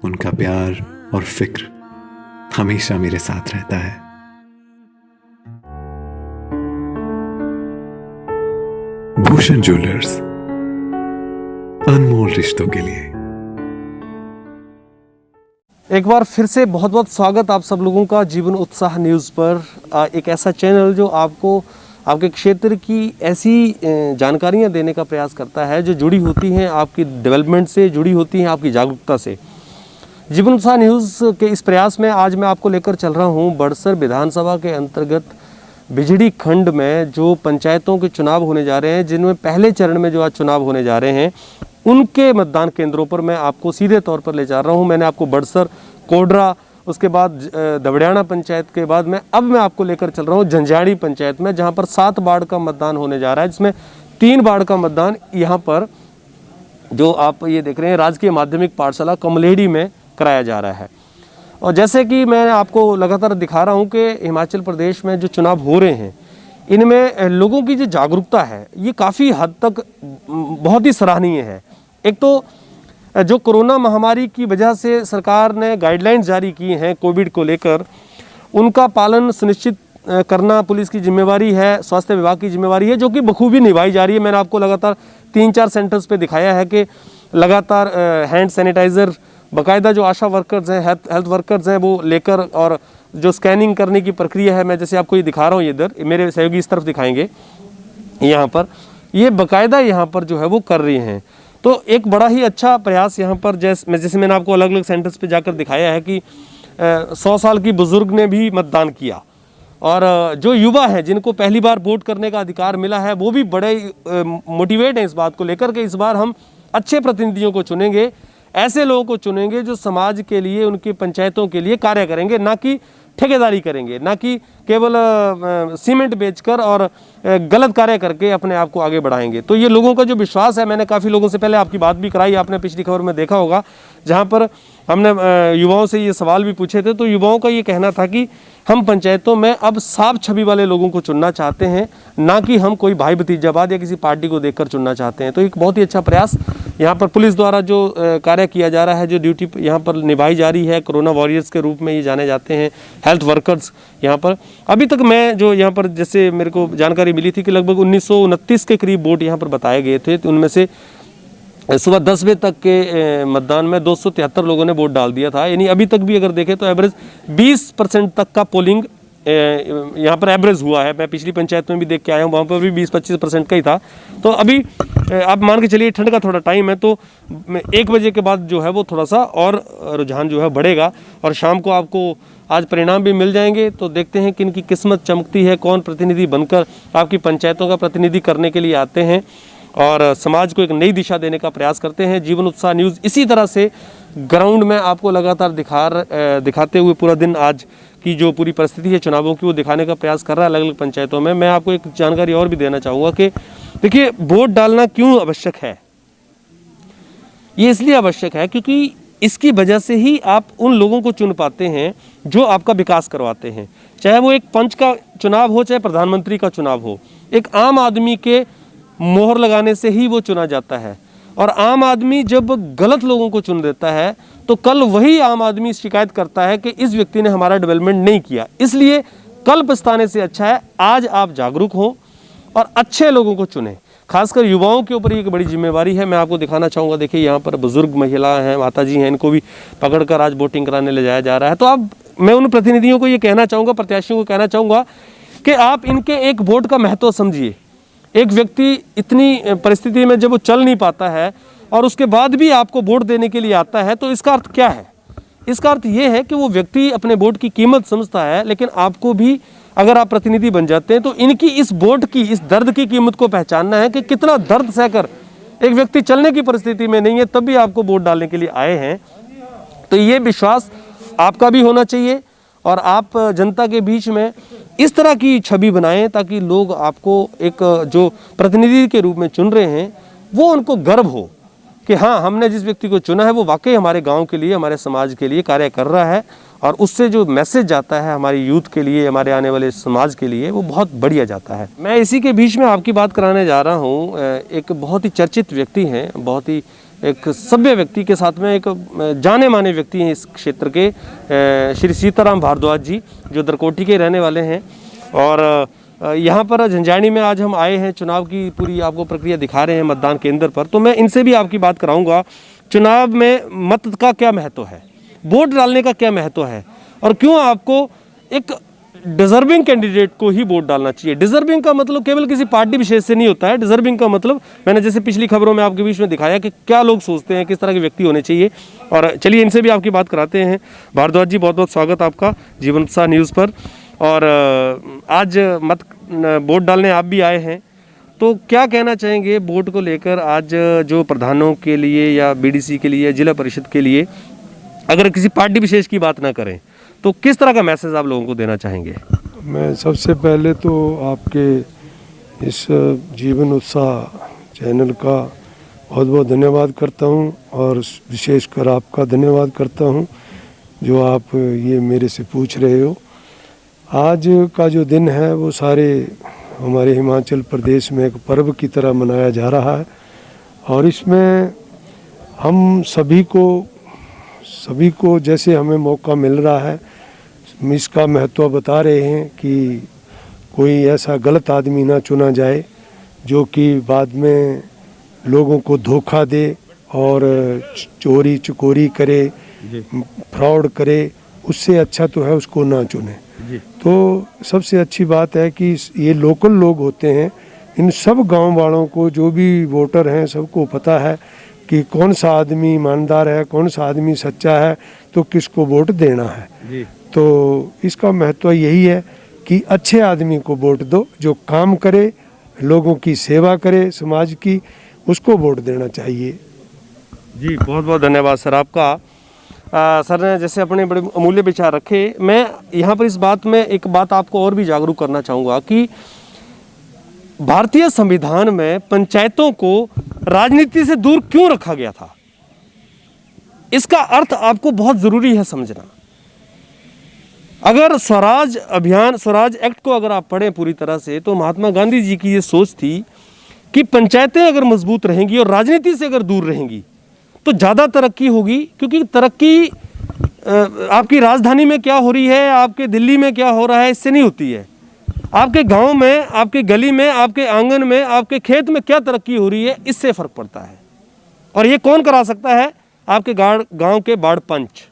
उनका प्यार और फिक्र हमेशा मेरे साथ रहता है। भूषण ज्वेलर्स, अनमोल रिश्तों के लिए। एक बार फिर से बहुत बहुत स्वागत आप सब लोगों का जीवन उत्साह न्यूज़ पर। एक ऐसा चैनल जो आपको आपके क्षेत्र की ऐसी जानकारियां देने का प्रयास करता है जो जुड़ी होती हैं आपकी डेवलपमेंट से, जुड़ी होती हैं आपकी जागरूकता से। जीवन उत्साह न्यूज़ के इस प्रयास में आज मैं आपको लेकर चल रहा हूं बड़सर विधानसभा के अंतर्गत बिजड़ी खंड में जो पंचायतों के चुनाव होने जा रहे हैं, जिनमें पहले चरण में जो आज चुनाव होने जा रहे हैं, उनके मतदान केंद्रों पर मैं आपको सीधे तौर पर ले जा रहा हूं। मैंने आपको बड़सर, कोडरा, उसके बाद दबड़ियाना पंचायत के बाद अब मैं आपको लेकर चल रहा हूं जंजाड़ी पंचायत में, जहां पर 7 वार्ड का मतदान होने जा रहा है, जिसमें 3 वार्ड का मतदान यहां पर जो आप ये देख रहे हैं राजकीय माध्यमिक पाठशाला कमलेड़ी में कराया जा रहा है। और जैसे कि मैं आपको लगातार दिखा रहा हूं कि हिमाचल प्रदेश में जो चुनाव हो रहे हैं, इनमें लोगों की जो जागरूकता है ये काफ़ी हद तक बहुत ही सराहनीय है। एक तो जो कोरोना महामारी की वजह से सरकार ने गाइडलाइंस जारी की हैं कोविड को लेकर, उनका पालन सुनिश्चित करना पुलिस की जिम्मेवारी है, स्वास्थ्य विभाग की जिम्मेवारी है, जो कि बखूबी निभाई जा रही है। मैंने आपको लगातार 3-4 सेंटर्स पे दिखाया है कि लगातार हैंड सैनिटाइज़र बाकायदा जो आशा वर्कर्स हैं, हेल्थ वर्कर्स हैं, वो लेकर, और जो स्कैनिंग करने की प्रक्रिया है, मैं जैसे आपको ये दिखा रहा हूँ, इधर मेरे सहयोगी इस तरफ दिखाएंगे, यहाँ पर ये बाकायदा यहाँ पर जो है वो कर रही हैं। तो एक बड़ा ही अच्छा प्रयास यहाँ पर, जैसे मैंने आपको अलग अलग सेंटर्स पे जाकर दिखाया है कि 100 साल की बुजुर्ग ने भी मतदान किया, और जो युवा हैं जिनको पहली बार वोट करने का अधिकार मिला है, वो भी बड़े मोटिवेट हैं इस बात को लेकर कि इस बार हम अच्छे प्रतिनिधियों को चुनेंगे, ऐसे लोगों को चुनेंगे जो समाज के लिए, उनकी पंचायतों के लिए कार्य करेंगे, ना कि ठेकेदारी करेंगे, ना कि केवल सीमेंट बेचकर और गलत कार्य करके अपने आप को आगे बढ़ाएंगे। तो ये लोगों का जो विश्वास है, मैंने काफ़ी लोगों से पहले आपकी बात भी कराई, आपने पिछली खबर में देखा होगा, जहाँ पर हमने युवाओं से ये सवाल भी पूछे थे। तो युवाओं का ये कहना था कि हम पंचायतों में अब साफ छवि वाले लोगों को चुनना चाहते हैं, ना कि हम कोई भाई भतीजावाद या किसी पार्टी को देखकर चुनना चाहते हैं। तो एक बहुत ही अच्छा प्रयास यहाँ पर पुलिस द्वारा जो कार्य किया जा रहा है, जो ड्यूटी यहाँ पर निभाई जा रही है, कोरोना वॉरियर्स के रूप में ये जाने जाते हैं, हेल्थ वर्कर्स। यहाँ पर अभी तक मैं जो यहाँ पर जैसे मेरे को जानकारी मिली थी कि लगभग 1929 के करीब वोट यहाँ पर बताए गए थे, तो उनमें से सुबह 10 बजे तक के मतदान में 273 लोगों ने वोट डाल दिया था। यानी अभी तक भी अगर देखें तो एवरेज 20% तक का पोलिंग यहाँ पर एवरेज हुआ है। मैं पिछली पंचायत में भी देख के आया हूँ, वहाँ पर भी 20-25% का ही था। तो अभी आप मान के चलिए ठंड का थोड़ा टाइम है, तो 1 बजे के बाद जो है वो थोड़ा सा और रुझान जो है बढ़ेगा, और शाम को आपको आज परिणाम भी मिल जाएंगे। तो देखते हैं कि इनकी किस्मत चमकती है, कौन प्रतिनिधि बनकर आपकी पंचायतों का प्रतिनिधि करने के लिए आते हैं और समाज को एक नई दिशा देने का प्रयास करते हैं। जीवन उत्साह न्यूज़ इसी तरह से ग्राउंड में आपको लगातार दिखाते हुए पूरा दिन आज की जो पूरी परिस्थिति है चुनावों की, वो दिखाने का प्रयास कर रहा है अलग अलग पंचायतों में। मैं आपको एक जानकारी और भी देना चाहूँगा कि देखिए, वोट डालना क्यों आवश्यक है। ये इसलिए आवश्यक है क्योंकि इसकी वजह से ही आप उन लोगों को चुन पाते हैं जो आपका विकास करवाते हैं। चाहे वो एक पंच का चुनाव हो, चाहे प्रधानमंत्री का चुनाव हो, एक आम आदमी के मोहर लगाने से ही वो चुना जाता है। और आम आदमी जब गलत लोगों को चुन देता है, तो कल वही आम आदमी शिकायत करता है कि इस व्यक्ति ने हमारा डेवलपमेंट नहीं किया। इसलिए कल पछताने से अच्छा है आज आप जागरूक हो और अच्छे लोगों को चुनें। खासकर युवाओं के ऊपर एक बड़ी जिम्मेवारी है। मैं आपको दिखाना चाहूँगा, देखिए यहाँ पर बुजुर्ग महिला हैं, माता जी हैं, इनको भी पकड़कर आज वोटिंग कराने ले जाया जा रहा है। तो अब मैं उन प्रतिनिधियों को ये कहना चाहूँगा, प्रत्याशियों को कहना चाहूँगा कि आप इनके एक वोट का महत्व समझिए। एक व्यक्ति इतनी परिस्थिति में जब वो चल नहीं पाता है और उसके बाद भी आपको वोट देने के लिए आता है, तो इसका अर्थ क्या है? इसका अर्थ ये है कि वो व्यक्ति अपने वोट की कीमत समझता है। लेकिन आपको भी अगर आप प्रतिनिधि बन जाते हैं, तो इनकी इस वोट की, इस दर्द की कीमत को पहचानना है कि कितना दर्द सहकर एक व्यक्ति चलने की परिस्थिति में नहीं है, तब भी आपको वोट डालने के लिए आए हैं। तो ये विश्वास आपका भी होना चाहिए और आप जनता के बीच में इस तरह की छवि बनाएं ताकि लोग आपको एक जो प्रतिनिधि के रूप में चुन रहे हैं, वो उनको गर्व हो कि हाँ, हमने जिस व्यक्ति को चुना है वो वाकई हमारे गांव के लिए, हमारे समाज के लिए कार्य कर रहा है। और उससे जो मैसेज जाता है हमारी यूथ के लिए, हमारे आने वाले समाज के लिए, वो बहुत बढ़िया जाता है। मैं इसी के बीच में आपकी बात कराने जा रहा हूँ। एक बहुत ही चर्चित व्यक्ति हैं, बहुत ही एक सभ्य व्यक्ति के साथ में एक जाने माने व्यक्ति हैं इस क्षेत्र के, श्री सीताराम भारद्वाज जी, जो दरकोटी के रहने वाले हैं। और यहाँ पर झंझानी में आज हम आए हैं, चुनाव की पूरी आपको प्रक्रिया दिखा रहे हैं मतदान केंद्र पर। तो मैं इनसे भी आपकी बात कराऊंगा, चुनाव में मत का क्या महत्व है, वोट डालने का क्या महत्व है, और क्यों आपको एक डिजर्विंग कैंडिडेट को ही वोट डालना चाहिए। डिजर्विंग का मतलब केवल किसी पार्टी विशेष से नहीं होता है। डिजर्विंग का मतलब मैंने जैसे पिछली खबरों में आपके बीच में दिखाया कि क्या लोग सोचते हैं, किस तरह के व्यक्ति होने चाहिए। और चलिए इनसे भी आपकी बात कराते हैं। भारद्वाज जी, बहुत बहुत स्वागत आपका जीवन उत्साह न्यूज़ पर। और आज वोट डालने आप भी आए हैं, तो क्या कहना चाहेंगे वोट को लेकर? आज जो प्रधानों के लिए या बीडीसी के लिए, जिला परिषद के लिए, अगर किसी पार्टी विशेष की बात ना करें तो किस तरह का मैसेज आप लोगों को देना चाहेंगे? मैं सबसे पहले तो आपके इस जीवन उत्साह चैनल का बहुत बहुत धन्यवाद करता हूं, और विशेषकर आपका धन्यवाद करता हूं जो आप ये मेरे से पूछ रहे हो। आज का जो दिन है वो सारे हमारे हिमाचल प्रदेश में एक पर्व की तरह मनाया जा रहा है, और इसमें हम सभी को जैसे हमें मौका मिल रहा है, इसका महत्व बता रहे हैं कि कोई ऐसा गलत आदमी ना चुना जाए जो कि बाद में लोगों को धोखा दे और चोरी चकोरी करे, फ्रॉड करे। उससे अच्छा तो है उसको ना चुने। तो सबसे अच्छी बात है कि ये लोकल लोग होते हैं, इन सब गांव वालों को, जो भी वोटर हैं, सबको पता है कि कौन सा आदमी ईमानदार है, कौन सा आदमी सच्चा है, तो किसको वोट देना है। तो इसका महत्व यही है कि अच्छे आदमी को वोट दो, जो काम करे, लोगों की सेवा करे, समाज की, उसको वोट देना चाहिए। जी, बहुत बहुत धन्यवाद सर आपका। सर ने जैसे अपने बड़े अमूल्य विचार रखे। मैं यहाँ पर इस बात में एक बात आपको और भी जागरूक करना चाहूँगा कि भारतीय संविधान में पंचायतों को राजनीति से दूर क्यों रखा गया था, इसका अर्थ आपको बहुत ज़रूरी है समझना। अगर स्वराज अभियान, स्वराज एक्ट को अगर आप पढ़ें पूरी तरह से, तो महात्मा गांधी जी की ये सोच थी कि पंचायतें अगर मजबूत रहेंगी और राजनीति से अगर दूर रहेंगी तो ज़्यादा तरक्की होगी। क्योंकि तरक्की आपकी राजधानी में क्या हो रही है, आपके दिल्ली में क्या हो रहा है, इससे नहीं होती है। आपके गांव में, आपके गली में, आपके आंगन में, आपके खेत में क्या तरक्की हो रही है, इससे फ़र्क पड़ता है। और ये कौन करा सकता है? आपके गांव के बाढ़ पंच।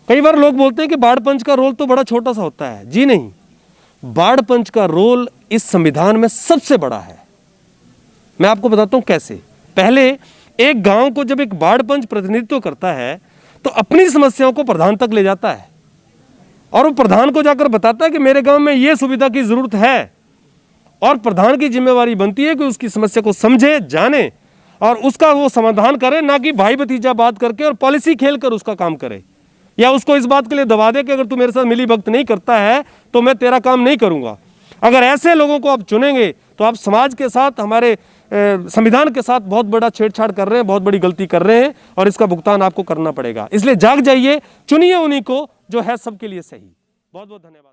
कई बार लोग बोलते हैं कि बाढ़ पंच का रोल तो बड़ा छोटा सा होता है। जी नहीं, बाढ़ पंच का रोल इस संविधान में सबसे बड़ा है। मैं आपको बताता हूं कैसे। पहले एक गांव को जब एक बाढ़ पंच प्रतिनिधित्व करता है तो अपनी समस्याओं को प्रधान तक ले जाता है, और वो प्रधान को जाकर बताता है कि मेरे गांव में ये सुविधा की जरूरत है, और प्रधान की जिम्मेवारी बनती है कि उसकी समस्या को समझे, जाने और उसका वो समाधान करे, ना कि भाई भतीजा बात करके और पॉलिसी खेल कर उसका काम करे, या उसको इस बात के लिए दबा दे कि अगर तू मेरे साथ मिली भगत नहीं करता है तो मैं तेरा काम नहीं करूंगा। अगर ऐसे लोगों को आप चुनेंगे तो आप समाज के साथ, हमारे संविधान के साथ बहुत बड़ा छेड़छाड़ कर रहे हैं, बहुत बड़ी गलती कर रहे हैं, और इसका भुगतान आपको करना पड़ेगा। इसलिए जाग जाइए, चुनिए उन्हीं को जो है सबके लिए सही। बहुत बहुत धन्यवाद।